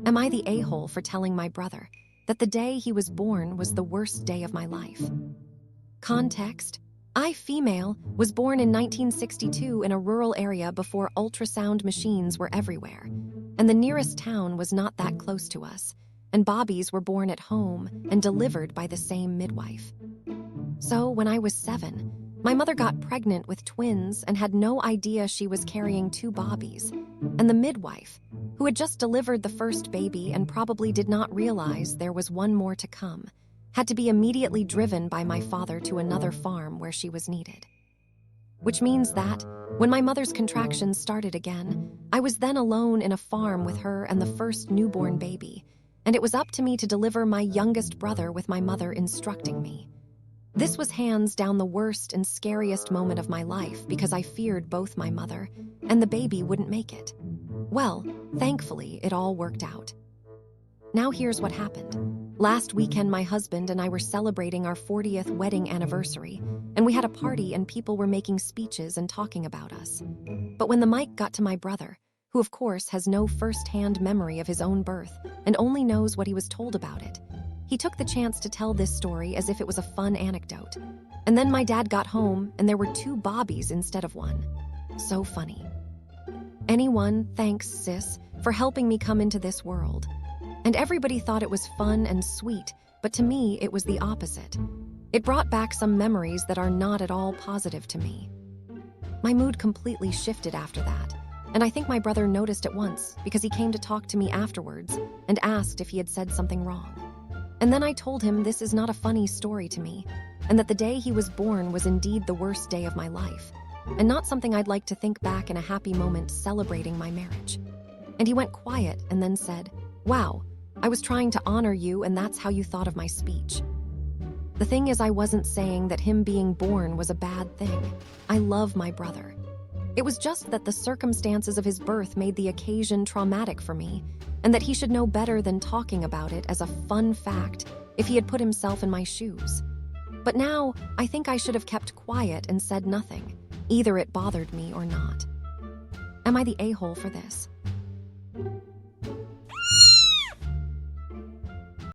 Am I the a-hole for telling my brother that the day he was born was the worst day of my life? Context: I, female, was born in 1962 in a rural area before ultrasound machines were everywhere, and the nearest town was not that close to us, and Bobbies were born at home and delivered by the same midwife. So, when I was 7, my mother got pregnant with twins and had no idea she was carrying 2 Bobbies, and the midwife, who had just delivered the first baby and probably did not realize there was one more to come, had to be immediately driven by my father to another farm where she was needed. Which means that, when my mother's contractions started again, I was then alone in a farm with her and the first newborn baby, and it was up to me to deliver my youngest brother with my mother instructing me. This was hands down the worst and scariest moment of my life because I feared both my mother and the baby wouldn't make it. Well, thankfully, it all worked out. Now here's what happened. Last weekend, my husband and I were celebrating our 40th wedding anniversary, and we had a party and people were making speeches and talking about us. But when the mic got to my brother, who of course has no first-hand memory of his own birth and only knows what he was told about it, he took the chance to tell this story as if it was a fun anecdote. And then my dad got home and there were 2 Bobbies instead of 1. So funny. Anyone, thanks, sis, for helping me come into this world. And everybody thought it was fun and sweet, but to me it was the opposite. It brought back some memories that are not at all positive to me. My mood completely shifted after that, and I think my brother noticed at once because he came to talk to me afterwards and asked if he had said something wrong. And then I told him this is not a funny story to me, and that the day he was born was indeed the worst day of my life, and not something I'd like to think back in a happy moment celebrating my marriage. And he went quiet and then said, "Wow, I was trying to honor you and that's how you thought of my speech." The thing is, I wasn't saying that him being born was a bad thing. I love my brother. It was just that the circumstances of his birth made the occasion traumatic for me, and that he should know better than talking about it as a fun fact if he had put himself in my shoes. But now, I think I should have kept quiet and said nothing. Either it bothered me or not. Am I the a-hole for this?